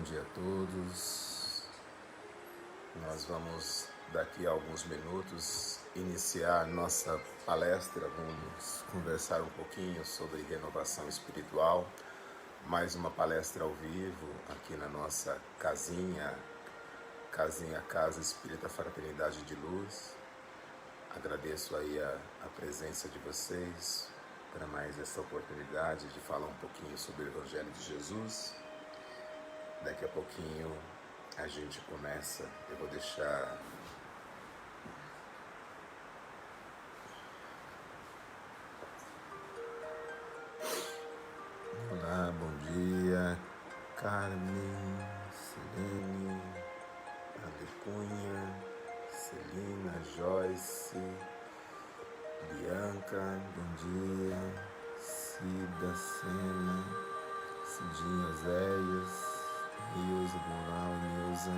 dia a todos. Nós vamos, daqui a alguns minutos, iniciar nossa palestra. Vamos conversar um pouquinho sobre renovação espiritual. Mais uma palestra ao vivo aqui na nossa casinha Casa Espírita Fraternidade de Luz. Agradeço aí a presença de vocês para mais essa oportunidade de falar um pouquinho sobre o Evangelho de Jesus. Daqui a pouquinho a gente começa. Eu vou deixar olá, bom dia, Carmen, Selene, André Cunha, Celina, Joyce, Bianca, bom dia, Cida, Sena, Cidinha, Zéias, Nilza, Moral, Nilza.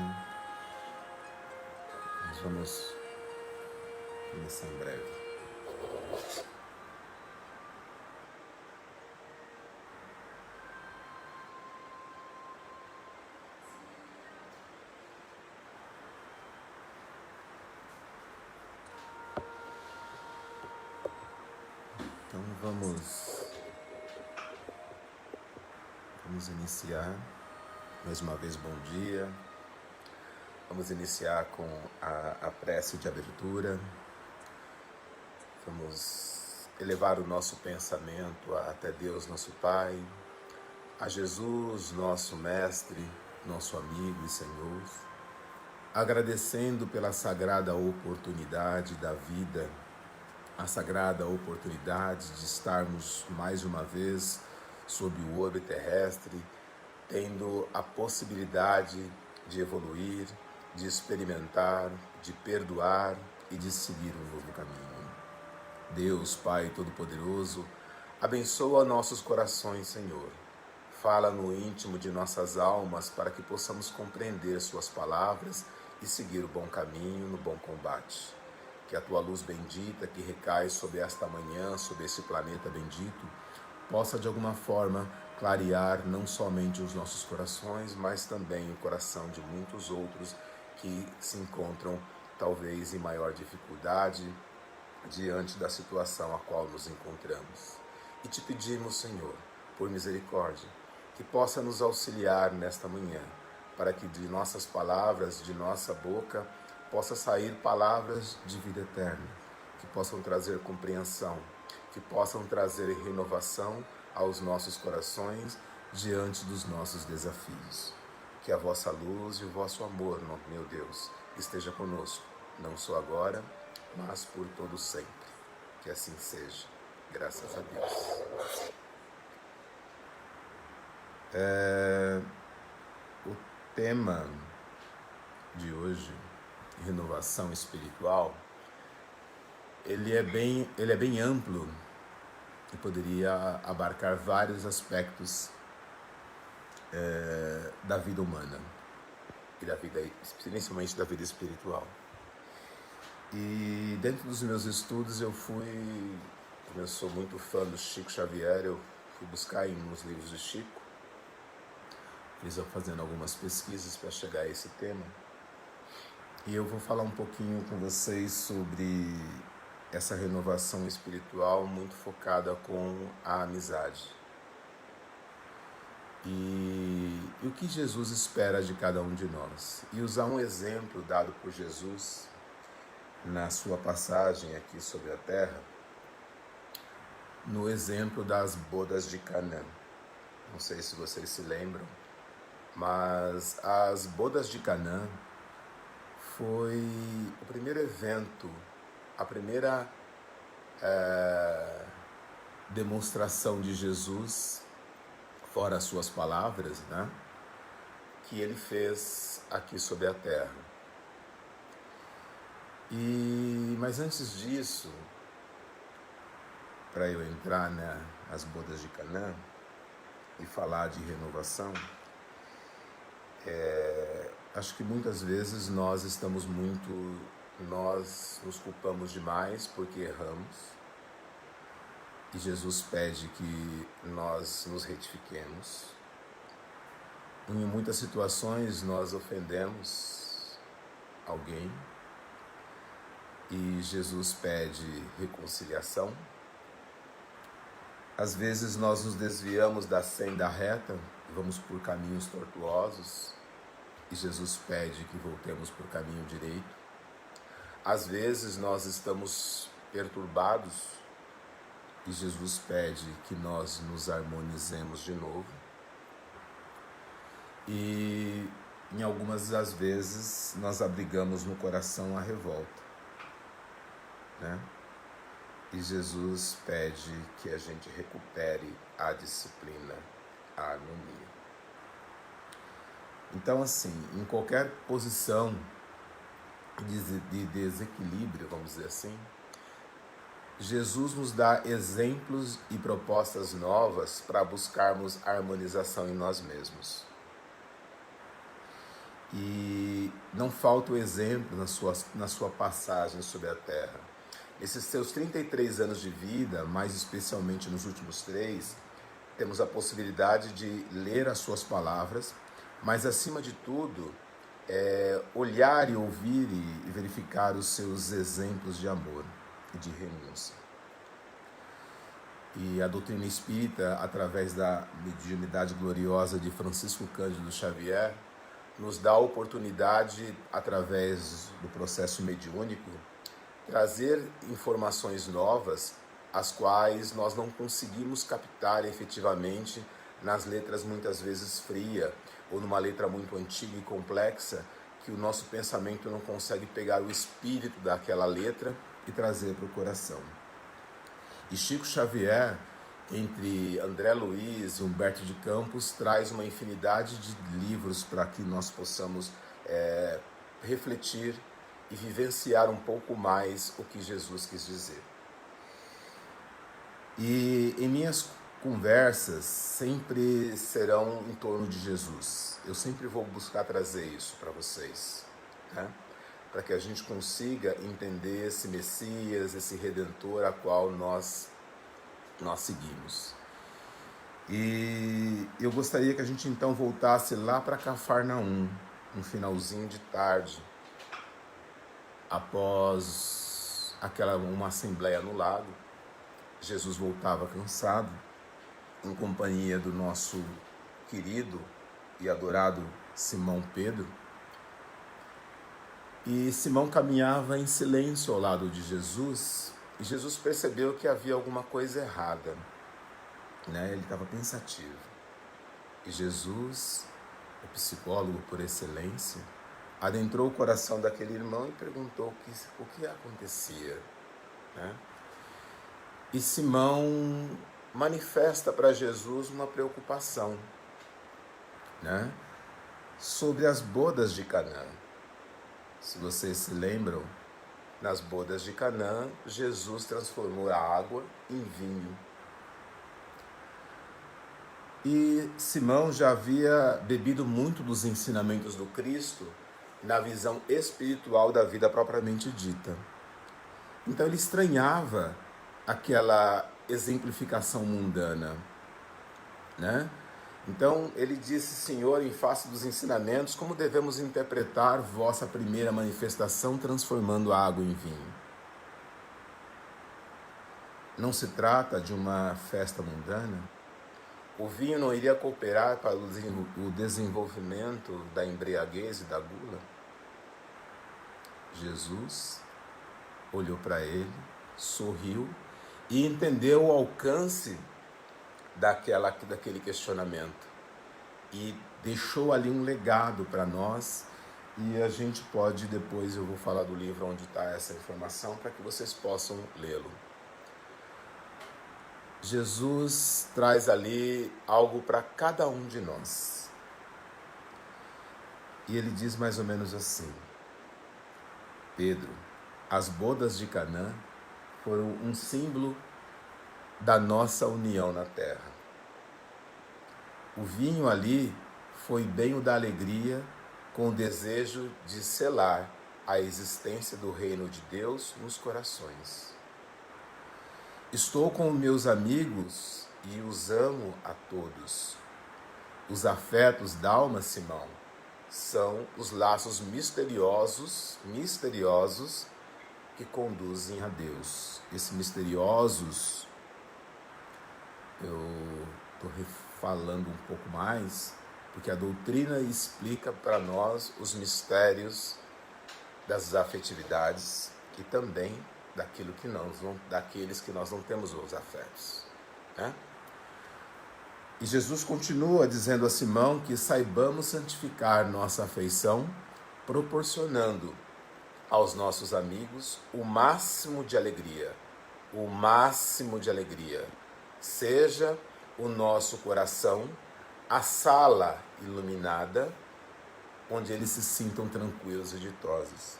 Nós vamos começar em breve. Então vamos iniciar. Mais uma vez, bom dia. Vamos iniciar com a prece de abertura. Vamos elevar o nosso pensamento até Deus, nosso Pai, a Jesus, nosso Mestre, nosso amigo e Senhor, agradecendo pela sagrada oportunidade da vida, a sagrada oportunidade de estarmos mais uma vez sob o orbe terrestre, tendo a possibilidade de evoluir, de experimentar, de perdoar e de seguir um novo caminho. Deus, Pai Todo-Poderoso, abençoa nossos corações, Senhor. Fala no íntimo de nossas almas para que possamos compreender Suas palavras e seguir o bom caminho no bom combate. Que a Tua luz bendita que recai sobre esta manhã, sobre esse planeta bendito, possa de alguma forma clarear não somente os nossos corações, mas também o coração de muitos outros que se encontram talvez em maior dificuldade diante da situação a qual nos encontramos. E te pedimos, Senhor, por misericórdia, que possa nos auxiliar nesta manhã, para que de nossas palavras, de nossa boca, possa sair palavras de vida eterna, que possam trazer compreensão, que possam trazer renovação aos nossos corações diante dos nossos desafios. Que a vossa luz e o vosso amor, meu Deus, esteja conosco, não só agora, mas por todo sempre. Que assim seja, graças a Deus. O tema de hoje, renovação espiritual, ele é bem amplo e poderia abarcar vários aspectos da vida humana e da vida, principalmente da vida espiritual. E dentro dos meus estudos como eu sou muito fã do Chico Xavier, eu fui buscar nos livros de Chico, fiz fazendo algumas pesquisas para chegar a esse tema, e eu vou falar um pouquinho com vocês sobre essa renovação espiritual muito focada com a amizade. E o que Jesus espera de cada um de nós. E usar um exemplo dado por Jesus na sua passagem aqui sobre a terra, no exemplo das bodas de Canaã. Não sei se vocês se lembram, mas as bodas de Canaã foi o primeiro evento, a primeira demonstração de Jesus, fora as suas palavras, né, que ele fez aqui sobre a terra. Mas antes disso, para eu entrar nas bodas de Canaã e falar de renovação, acho que muitas vezes nós nos culpamos demais porque erramos, e Jesus pede que nós nos retifiquemos. Em muitas situações nós ofendemos alguém e Jesus pede reconciliação. Às vezes nós nos desviamos da senda reta, vamos por caminhos tortuosos e Jesus pede que voltemos por caminho direito. Às vezes nós estamos perturbados e Jesus pede que nós nos harmonizemos de novo. E em algumas das vezes nós abrigamos no coração a revolta, né? E Jesus pede que a gente recupere a disciplina, a harmonia. Então, assim, em qualquer posição de desequilíbrio, vamos dizer assim, Jesus nos dá exemplos e propostas novas para buscarmos harmonização em nós mesmos. E não falta o exemplo na sua passagem sobre a terra. Nesses seus 33 anos de vida, mais especialmente nos últimos 3, temos a possibilidade de ler as suas palavras, mas acima de tudo, olhar e ouvir e verificar os seus exemplos de amor e de renúncia. E a doutrina espírita, através da mediunidade gloriosa de Francisco Cândido Xavier, nos dá a oportunidade, através do processo mediúnico, trazer informações novas, as quais nós não conseguimos captar efetivamente nas letras muitas vezes frias, ou numa letra muito antiga e complexa, que o nosso pensamento não consegue pegar o espírito daquela letra e trazer para o coração. E Chico Xavier, entre André Luiz e Humberto de Campos, traz uma infinidade de livros para que nós possamos refletir e vivenciar um pouco mais o que Jesus quis dizer. E em minhas conversas sempre serão em torno de Jesus. Eu sempre vou buscar trazer isso para vocês, né? Para que a gente consiga entender esse Messias, esse Redentor a qual nós seguimos. E eu gostaria que a gente então voltasse lá para Cafarnaum, um finalzinho de tarde, após uma assembleia no lago. Jesus voltava cansado, em companhia do nosso querido e adorado Simão Pedro. E Simão caminhava em silêncio ao lado de Jesus, e Jesus percebeu que havia alguma coisa errada, né? Ele estava pensativo. E Jesus, o psicólogo por excelência, adentrou o coração daquele irmão e perguntou o que acontecia, né? E Simão manifesta para Jesus uma preocupação, né? Sobre as bodas de Canaã. Se vocês se lembram, nas bodas de Canaã, Jesus transformou a água em vinho. E Simão já havia bebido muito dos ensinamentos do Cristo na visão espiritual da vida propriamente dita. Então ele estranhava aquela exemplificação mundana, né? Então ele disse: Senhor, em face dos ensinamentos, como devemos interpretar vossa primeira manifestação transformando a água em vinho? Não se trata de uma festa mundana? O vinho não iria cooperar para o desenvolvimento da embriaguez e da gula? Jesus olhou para ele, sorriu e entendeu o alcance daquele questionamento e deixou ali um legado para nós. E a gente pode, depois eu vou falar do livro onde está essa informação para que vocês possam lê-lo. Jesus traz ali algo para cada um de nós. E ele diz mais ou menos assim: Pedro, as bodas de Canaã foram um símbolo da nossa união na terra. O vinho ali foi bem o da alegria, com o desejo de selar a existência do reino de Deus nos corações. Estou com meus amigos e os amo a todos. Os afetos da alma, Simão, são os laços misteriosos que conduzem a Deus. Esses misteriosos, eu estou falando um pouco mais, porque a doutrina explica para nós os mistérios das afetividades e também daqueles que nós não temos os afetos, né? E Jesus continua dizendo a Simão que saibamos santificar nossa afeição, proporcionando aos nossos amigos o máximo de alegria. Seja o nosso coração a sala iluminada, onde eles se sintam tranquilos e ditosos.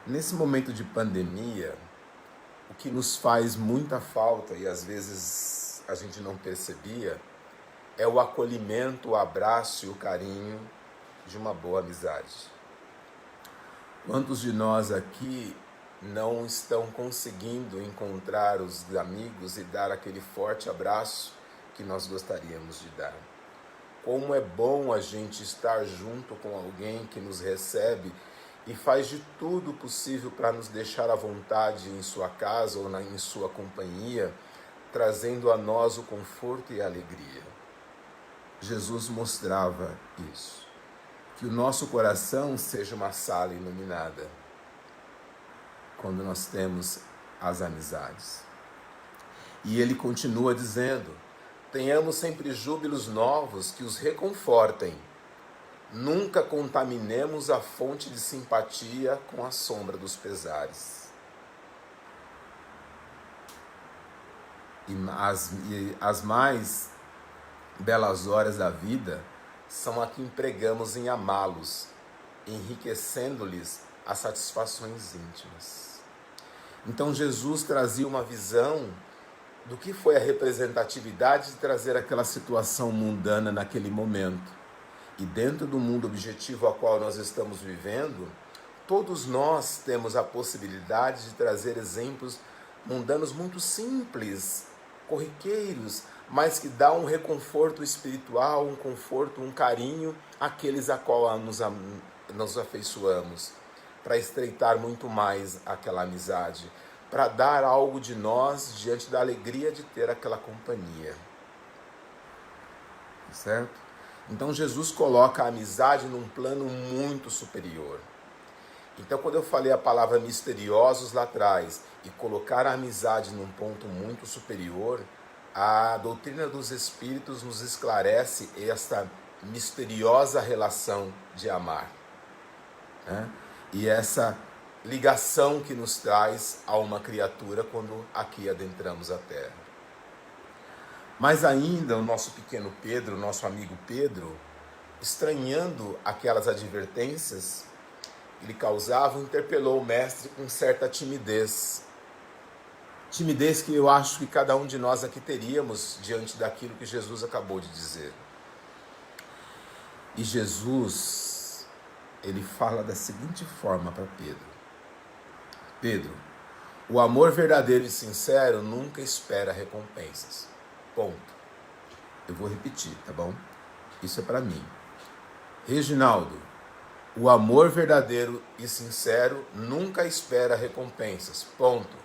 Nesse momento de pandemia, o que nos faz muita falta, e às vezes a gente não percebia, é o acolhimento, o abraço e o carinho de uma boa amizade. Quantos de nós aqui não estão conseguindo encontrar os amigos e dar aquele forte abraço que nós gostaríamos de dar? Como é bom a gente estar junto com alguém que nos recebe e faz de tudo possível para nos deixar à vontade em sua casa ou em sua companhia, trazendo a nós o conforto e a alegria. Jesus mostrava isso, que o nosso coração seja uma sala iluminada quando nós temos as amizades. E ele continua dizendo: tenhamos sempre júbilos novos que os reconfortem. Nunca contaminemos a fonte de simpatia com a sombra dos pesares. E as mais belas horas da vida são a que empregamos em amá-los, enriquecendo-lhes as satisfações íntimas. Então Jesus trazia uma visão do que foi a representatividade de trazer aquela situação mundana naquele momento. E dentro do mundo objetivo ao qual nós estamos vivendo, todos nós temos a possibilidade de trazer exemplos mundanos muito simples, corriqueiros, mas que dá um reconforto espiritual, um conforto, um carinho àqueles a qual nos afeiçoamos, para estreitar muito mais aquela amizade, para dar algo de nós diante da alegria de ter aquela companhia. Certo? Então Jesus coloca a amizade num plano muito superior. Então quando eu falei a palavra misteriosos lá atrás e colocar a amizade num ponto muito superior, a doutrina dos Espíritos nos esclarece esta misteriosa relação de amar, né? E essa ligação que nos traz a uma criatura quando aqui adentramos a Terra. Mas ainda o nosso pequeno Pedro, o nosso amigo Pedro, estranhando aquelas advertências que lhe causavam, interpelou o mestre com certa timidez. Timidez que eu acho que cada um de nós aqui teríamos diante daquilo que Jesus acabou de dizer. E Jesus, ele fala da seguinte forma para Pedro: Pedro, o amor verdadeiro e sincero nunca espera recompensas. Ponto. Eu vou repetir, tá bom? Isso é para mim. Reginaldo, o amor verdadeiro e sincero nunca espera recompensas. Ponto.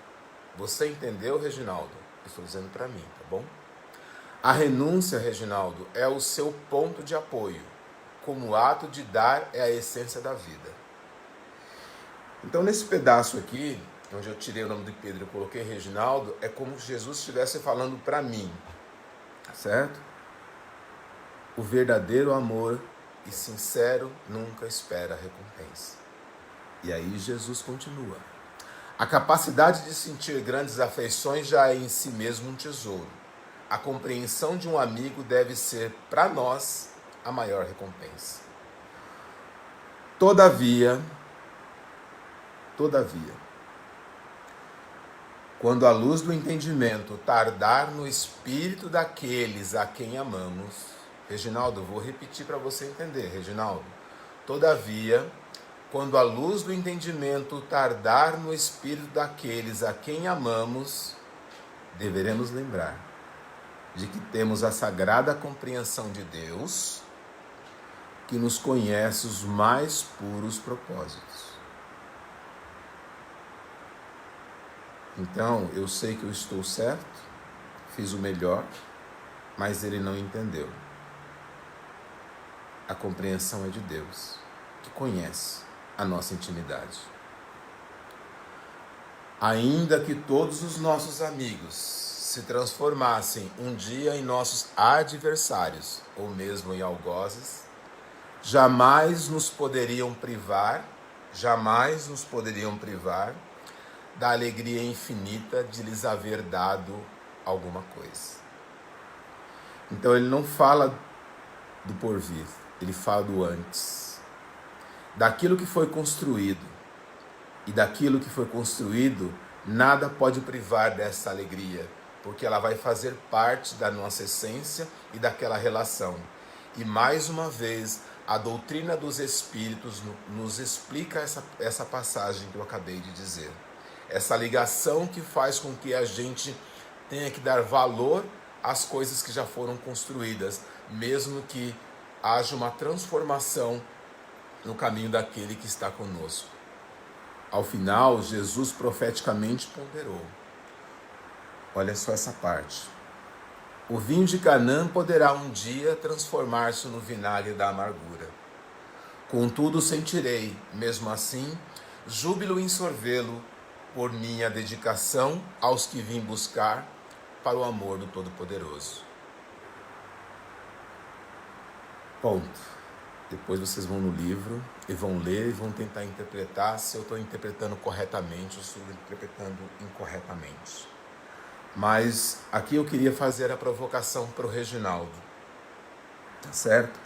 Você entendeu, Reginaldo? Eu estou dizendo para mim, tá bom? A renúncia, Reginaldo, é o seu ponto de apoio. Como o ato de dar é a essência da vida. Então, nesse pedaço aqui, onde eu tirei o nome de Pedro e coloquei Reginaldo, é como se Jesus estivesse falando para mim, certo? O verdadeiro amor e sincero nunca espera recompensa. E aí Jesus continua: a capacidade de sentir grandes afeições já é em si mesmo um tesouro. A compreensão de um amigo deve ser, para nós, a maior recompensa. Todavia, quando a luz do entendimento tardar no espírito daqueles a quem amamos, Reginaldo, vou repetir para você entender, Reginaldo. Todavia, quando a luz do entendimento tardar no espírito daqueles a quem amamos, deveremos lembrar de que temos a sagrada compreensão de Deus, que nos conhece os mais puros propósitos. Então, eu sei que eu estou certo, fiz o melhor, mas ele não entendeu. A compreensão é de Deus, que conhece a nossa intimidade. Ainda que todos os nossos amigos se transformassem um dia em nossos adversários, ou mesmo em algozes, jamais nos poderiam privar da alegria infinita de lhes haver dado alguma coisa. Então ele não fala do porvir, ele fala do antes. Daquilo que foi construído. E daquilo que foi construído, nada pode privar dessa alegria, porque ela vai fazer parte da nossa essência e daquela relação. E mais uma vez, a doutrina dos Espíritos nos explica essa passagem que eu acabei de dizer. Essa ligação que faz com que a gente tenha que dar valor às coisas que já foram construídas, mesmo que haja uma transformação no caminho daquele que está conosco. Ao final, Jesus profeticamente ponderou. Olha só essa parte. O vinho de Canaã poderá um dia transformar-se no vinagre da amargura. Contudo, sentirei, mesmo assim, júbilo em sorvê-lo por minha dedicação aos que vim buscar para o amor do Todo-Poderoso. Ponto. Depois vocês vão no livro e vão ler e vão tentar interpretar se eu estou interpretando corretamente ou se eu estou interpretando incorretamente. Mas aqui eu queria fazer a provocação para o Reginaldo. Tá certo?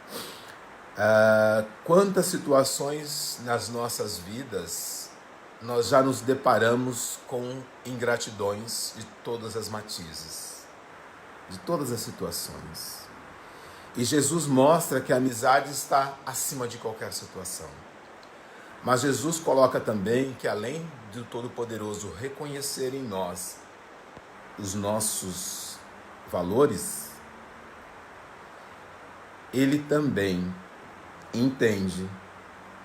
Quantas situações nas nossas vidas nós já nos deparamos com ingratidões de todas as matizes, de todas as situações. E Jesus mostra que a amizade está acima de qualquer situação. Mas Jesus coloca também que além do Todo-Poderoso reconhecer em nós os nossos valores, ele também entende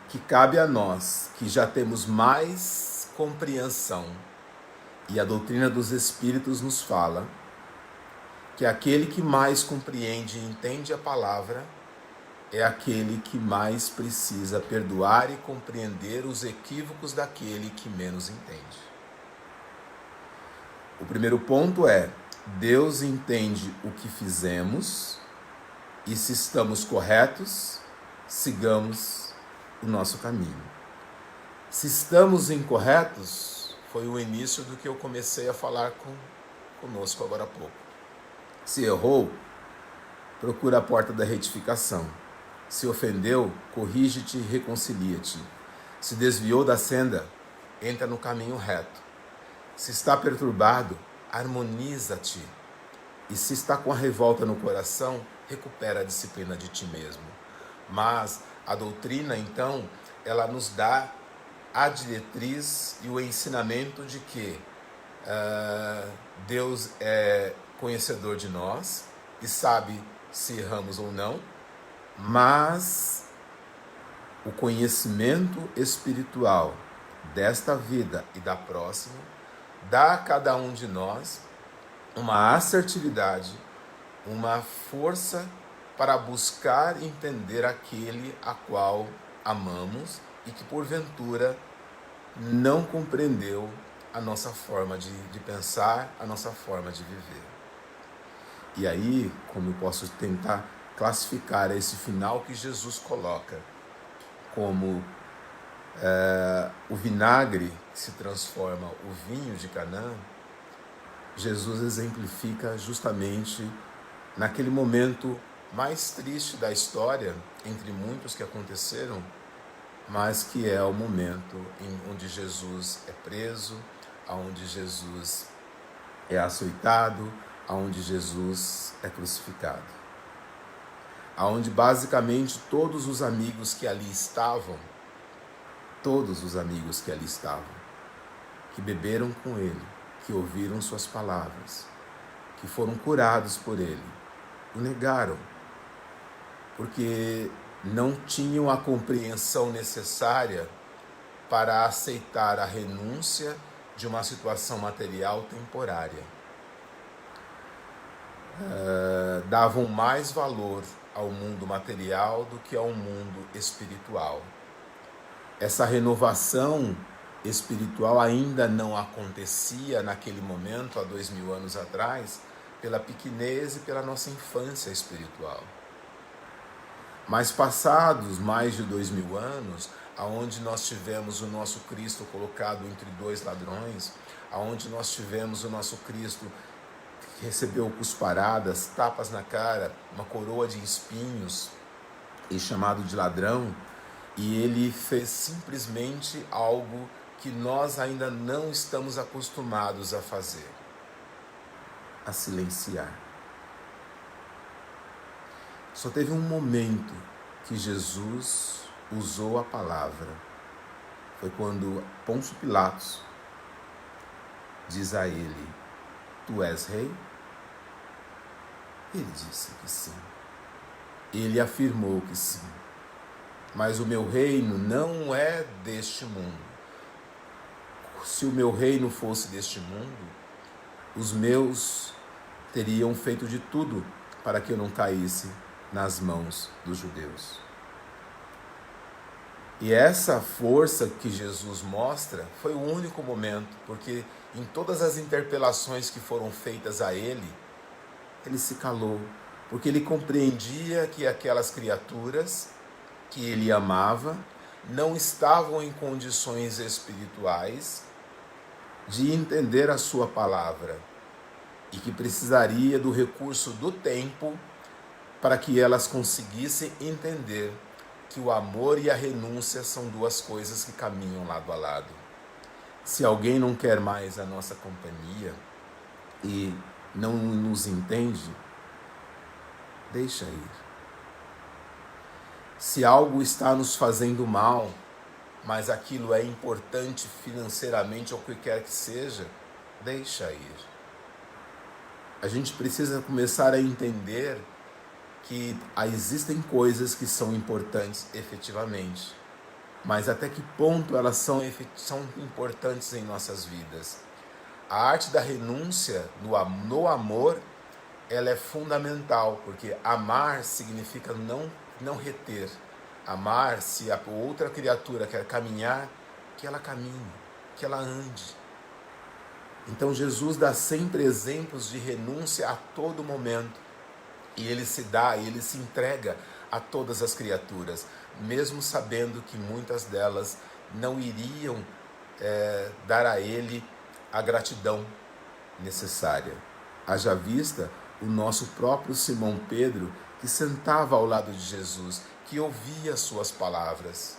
que cabe a nós, que já temos mais compreensão, e a doutrina dos Espíritos nos fala que aquele que mais compreende e entende a palavra é aquele que mais precisa perdoar e compreender os equívocos daquele que menos entende. O primeiro ponto é: Deus entende o que fizemos e se estamos corretos, sigamos o nosso caminho. Se estamos incorretos, foi o início do que eu comecei a falar conosco agora há pouco. Se errou, procura a porta da retificação. Se ofendeu, corrige-te e reconcilia-te. Se desviou da senda, entra no caminho reto. Se está perturbado, harmoniza-te. E se está com a revolta no coração, recupera a disciplina de ti mesmo. Mas a doutrina, então, ela nos dá a diretriz e o ensinamento de que Deus é conhecedor de nós e sabe se erramos ou não, mas o conhecimento espiritual desta vida e da próxima dá a cada um de nós uma assertividade, uma força para buscar entender aquele a qual amamos e que porventura não compreendeu a nossa forma de pensar, a nossa forma de viver. E aí, como eu posso tentar classificar esse final que Jesus coloca como o vinagre que se transforma o vinho de Canaã, Jesus exemplifica justamente naquele momento mais triste da história, entre muitos que aconteceram, mas que é o momento onde Jesus é preso, onde Jesus é açoitado, onde Jesus é crucificado. Onde basicamente todos os amigos que ali estavam, que beberam com ele, que ouviram suas palavras, que foram curados por ele, o negaram, porque não tinham a compreensão necessária para aceitar a renúncia de uma situação material temporária. Davam mais valor ao mundo material do que ao mundo espiritual. Essa renovação espiritual ainda não acontecia naquele momento, há 2000 anos atrás, pela pequenez e pela nossa infância espiritual. Mas passados mais de 2000 anos, aonde nós tivemos o nosso Cristo colocado entre dois ladrões, aonde nós tivemos o nosso Cristo que recebeu cusparadas, tapas na cara, uma coroa de espinhos e chamado de ladrão, e ele fez simplesmente algo que nós ainda não estamos acostumados a fazer: a silenciar. Só teve um momento que Jesus usou a palavra. Foi quando Pôncio Pilatos diz a ele: tu és rei? Ele disse que sim. Ele afirmou que sim. Mas o meu reino não é deste mundo. Se o meu reino fosse deste mundo, os meus teriam feito de tudo para que eu não caísse nas mãos dos judeus. E essa força que Jesus mostra foi o único momento, porque em todas as interpelações que foram feitas a ele se calou, porque ele compreendia que aquelas criaturas que ele amava não estavam em condições espirituais de entender a sua palavra e que precisaria do recurso do tempo para que elas conseguissem entender que o amor e a renúncia são duas coisas que caminham lado a lado. Se alguém não quer mais a nossa companhia e não nos entende, deixa ir. Se algo está nos fazendo mal, mas aquilo é importante financeiramente ou o que quer que seja, deixa ir. A gente precisa começar a entender que existem coisas que são importantes efetivamente, mas até que ponto elas são importantes em nossas vidas. A arte da renúncia no amor, ela é fundamental, porque amar significa não reter. Amar, se a outra criatura quer caminhar, que ela caminhe, que ela ande. Então Jesus dá sempre exemplos de renúncia a todo momento. E ele se dá, e ele se entrega a todas as criaturas, mesmo sabendo que muitas delas não iriam dar a ele a gratidão necessária. Haja vista o nosso próprio Simão Pedro, que sentava ao lado de Jesus, que ouvia suas palavras.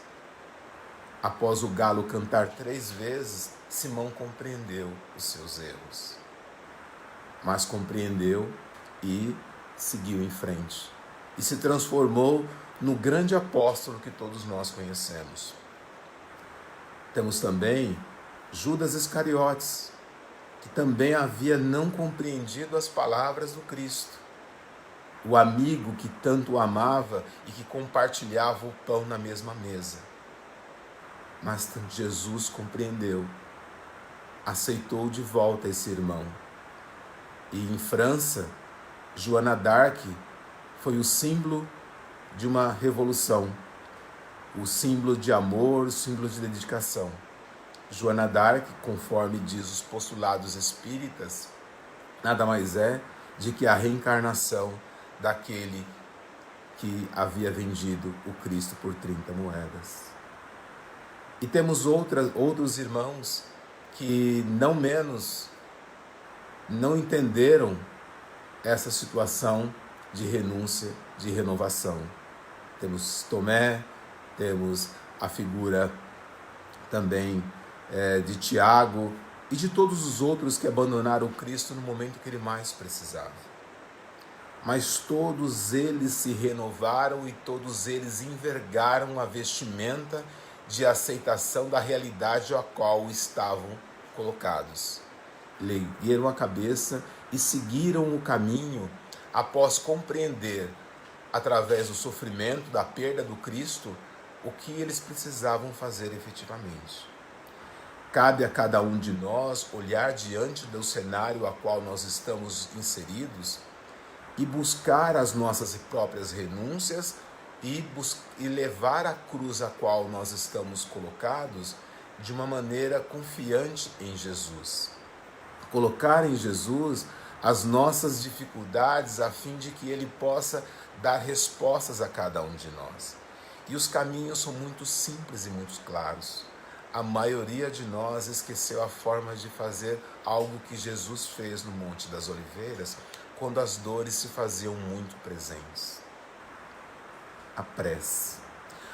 Após o galo cantar 3 vezes, Simão compreendeu os seus erros. Mas compreendeu e seguiu em frente. E se transformou no grande apóstolo que todos nós conhecemos. Temos também Judas Iscariotes, que também havia não compreendido as palavras do Cristo. O amigo que tanto o amava e que compartilhava o pão na mesma mesa. Mas Jesus compreendeu, aceitou de volta esse irmão. E em França, Joana d'Arc foi o símbolo de uma revolução, o símbolo de amor, o símbolo de dedicação. Joana d'Arc, conforme diz os postulados espíritas, nada mais é de que a reencarnação daquele que havia vendido o Cristo por 30 moedas. E temos outros irmãos que não entenderam essa situação de renúncia, de renovação. Temos Tomé, temos a figura também de Tiago e de todos os outros que abandonaram Cristo no momento que ele mais precisava. Mas todos eles se renovaram e todos eles envergaram a vestimenta de aceitação da realidade a qual estavam colocados. ergueram a cabeça e seguiram o caminho após compreender, através do sofrimento, da perda do Cristo, o que eles precisavam fazer efetivamente. Cabe a cada um de nós olhar diante do cenário a qual nós estamos inseridos e buscar as nossas próprias renúncias e levar a cruz a qual nós estamos colocados de uma maneira confiante em Jesus. Colocar em Jesus as nossas dificuldades a fim de que Ele possa dar respostas a cada um de nós. E os caminhos são muito simples e muito claros. A maioria de nós esqueceu a forma de fazer algo que Jesus fez no Monte das Oliveiras, quando as dores se faziam muito presentes. A prece.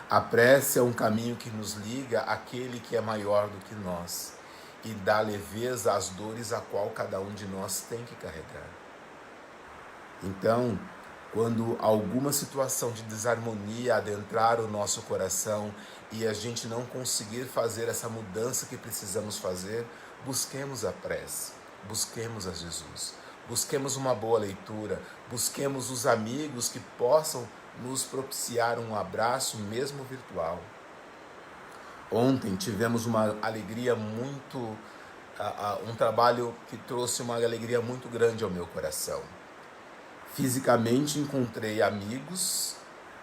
A prece é um caminho que nos liga àquele que é maior do que nós e dá leveza às dores a qual cada um de nós tem que carregar. Então, quando alguma situação de desarmonia adentrar o nosso coração e a gente não conseguir fazer essa mudança que precisamos fazer, busquemos a prece, busquemos a Jesus, busquemos uma boa leitura, busquemos os amigos que possam nos propiciar um abraço, mesmo virtual. Ontem tivemos uma alegria um trabalho que trouxe uma alegria muito grande ao meu coração. Fisicamente encontrei amigos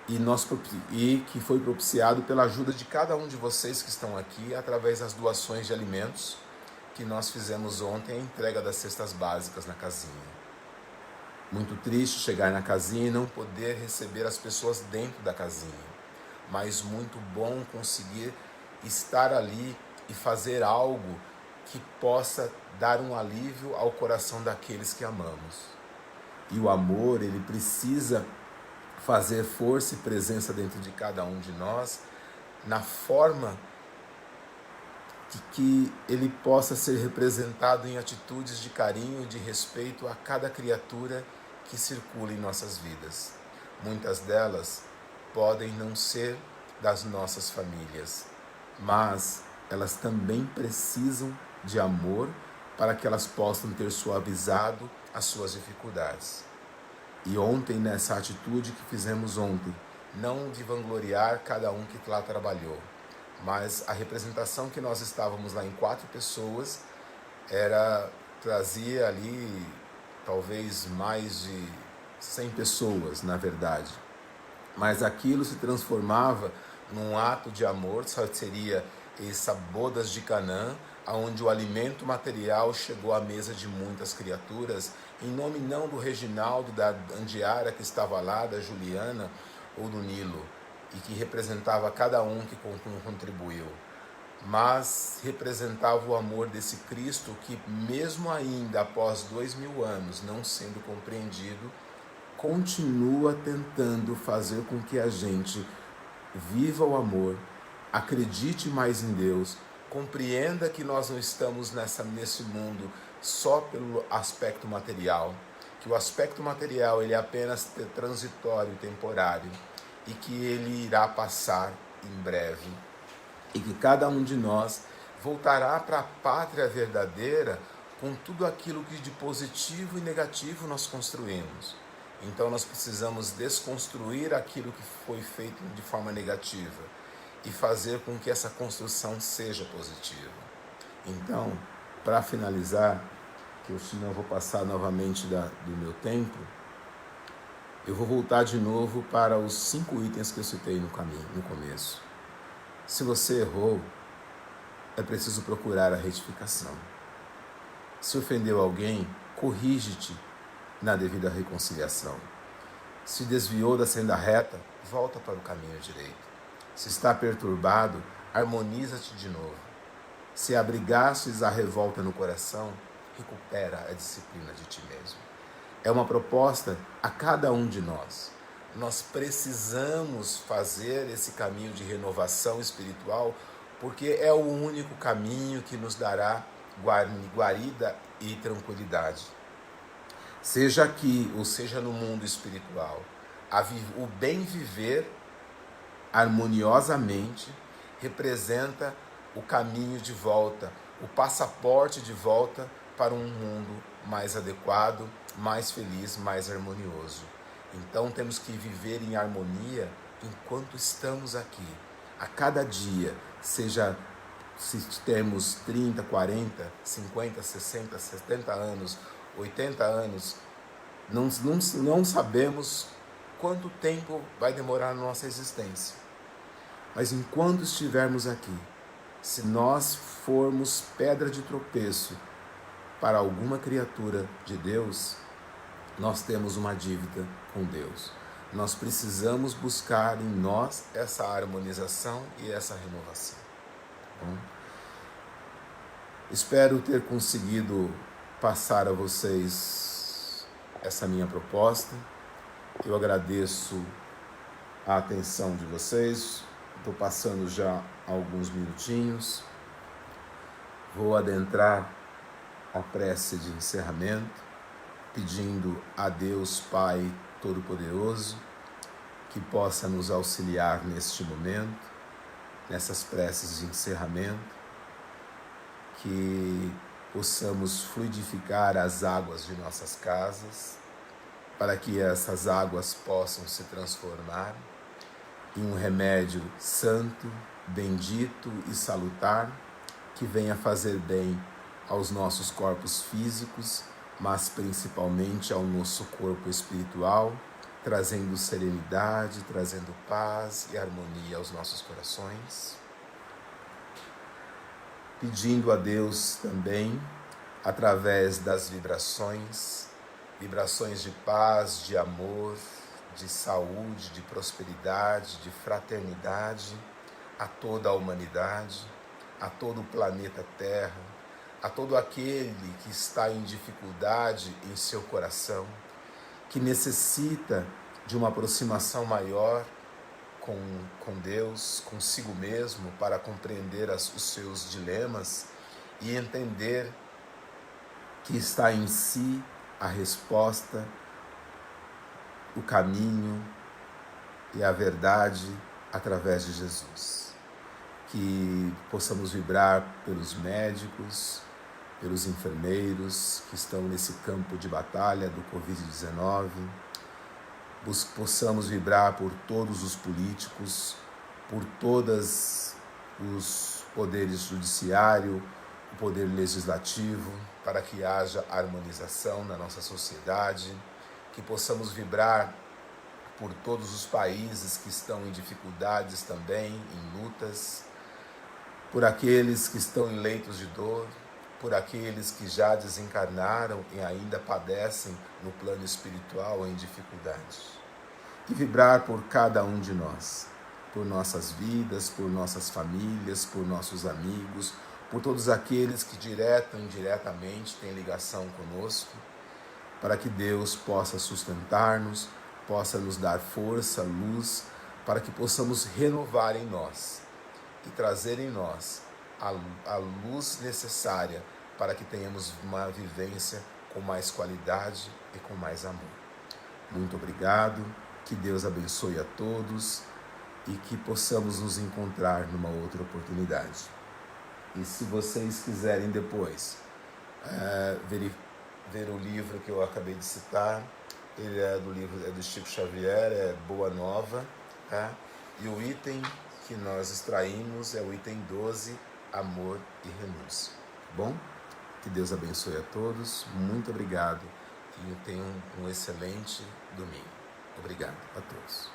e que foi propiciado pela ajuda de cada um de vocês que estão aqui através das doações de alimentos que nós fizemos ontem, a entrega das cestas básicas na casinha. Muito triste chegar na casinha e não poder receber as pessoas dentro da casinha, mas muito bom conseguir estar ali e fazer algo que possa dar um alívio ao coração daqueles que amamos. E o amor, ele precisa fazer força e presença dentro de cada um de nós, na forma de que ele possa ser representado em atitudes de carinho e de respeito a cada criatura que circula em nossas vidas. Muitas delas podem não ser das nossas famílias, mas elas também precisam de amor para que elas possam ter suavizado as suas dificuldades. E ontem, nessa atitude que fizemos ontem, não de vangloriar cada um que lá trabalhou, mas a representação que nós estávamos lá em 4 pessoas, trazia ali talvez mais de 100 pessoas, na verdade. Mas aquilo se transformava num ato de amor, só seria essa bodas de Canaã, onde o alimento material chegou à mesa de muitas criaturas, em nome não do Reginaldo, da Andiara que estava lá, da Juliana ou do Nilo, e que representava cada um que contribuiu, mas representava o amor desse Cristo que, mesmo ainda após 2000 anos não sendo compreendido, continua tentando fazer com que a gente viva o amor, acredite mais em Deus, compreenda que nós não estamos nesse mundo só pelo aspecto material, que o aspecto material ele é apenas transitório, temporário, e que ele irá passar em breve, e que cada um de nós voltará para a pátria verdadeira com tudo aquilo que de positivo e negativo nós construímos. Então nós precisamos desconstruir aquilo que foi feito de forma negativa e fazer com que essa construção seja positiva. Então, para finalizar, que eu senão vou passar novamente do meu tempo, eu vou voltar de novo para os 5 itens que eu citei no começo. Se você errou, é preciso procurar a retificação. Se ofendeu alguém, corrige-te na devida reconciliação. Se desviou da senda reta, volta para o caminho direito. Se está perturbado, harmoniza-te de novo. Se abrigastes a revolta no coração, recupera a disciplina de ti mesmo. É uma proposta a cada um de nós. Nós precisamos fazer esse caminho de renovação espiritual, porque é o único caminho que nos dará guarida e tranquilidade. Seja aqui ou seja no mundo espiritual, o bem viver harmoniosamente representa o caminho de volta, o passaporte de volta para um mundo mais adequado, mais feliz, mais harmonioso. Então temos que viver em harmonia enquanto estamos aqui. A cada dia, seja se temos 30, 40, 50, 60, 70 anos, 80 anos, não sabemos quanto tempo vai demorar a nossa existência. Mas enquanto estivermos aqui, se nós formos pedra de tropeço para alguma criatura de Deus, nós temos uma dívida com Deus. Nós precisamos buscar em nós essa harmonização e essa renovação. Bom, espero ter conseguido passar a vocês essa minha proposta. Eu agradeço a atenção de vocês. Estou passando já alguns minutinhos. Vou adentrar a prece de encerramento, pedindo a Deus Pai Todo-Poderoso que possa nos auxiliar neste momento, nessas preces de encerramento, que possamos fluidificar as águas de nossas casas, para que essas águas possam se transformar em um remédio santo, bendito e salutar, que venha fazer bem aos nossos corpos físicos, mas principalmente ao nosso corpo espiritual, trazendo serenidade, trazendo paz e harmonia aos nossos corações. Pedindo a Deus também, através das vibrações de paz, de amor, de saúde, de prosperidade, de fraternidade, a toda a humanidade, a todo o planeta Terra, a todo aquele que está em dificuldade em seu coração, que necessita de uma aproximação maior com Deus, consigo mesmo, para compreender os seus dilemas e entender que está em si a resposta, o caminho e a verdade através de Jesus. Que possamos vibrar pelos médicos, pelos enfermeiros que estão nesse campo de batalha do Covid-19, possamos vibrar por todos os políticos, por todos os poderes judiciário, o poder legislativo, para que haja harmonização na nossa sociedade, que possamos vibrar por todos os países que estão em dificuldades também, em lutas, por aqueles que estão em leitos de dor, por aqueles que já desencarnaram e ainda padecem no plano espiritual em dificuldade. E vibrar por cada um de nós, por nossas vidas, por nossas famílias, por nossos amigos, por todos aqueles que direta ou indiretamente têm ligação conosco, para que Deus possa sustentar-nos, possa nos dar força, luz, para que possamos renovar em nós e trazer em nós a luz necessária para que tenhamos uma vivência com mais qualidade e com mais amor. Muito obrigado, que Deus abençoe a todos e que possamos nos encontrar numa outra oportunidade. E se vocês quiserem depois ver o livro que eu acabei de citar, ele é do Chico Xavier, é Boa Nova, tá? E o item que nós extraímos é o item 12, Amor e Renúncia. Bom? Que Deus abençoe a todos, muito obrigado e tenham um excelente domingo. Obrigado a todos.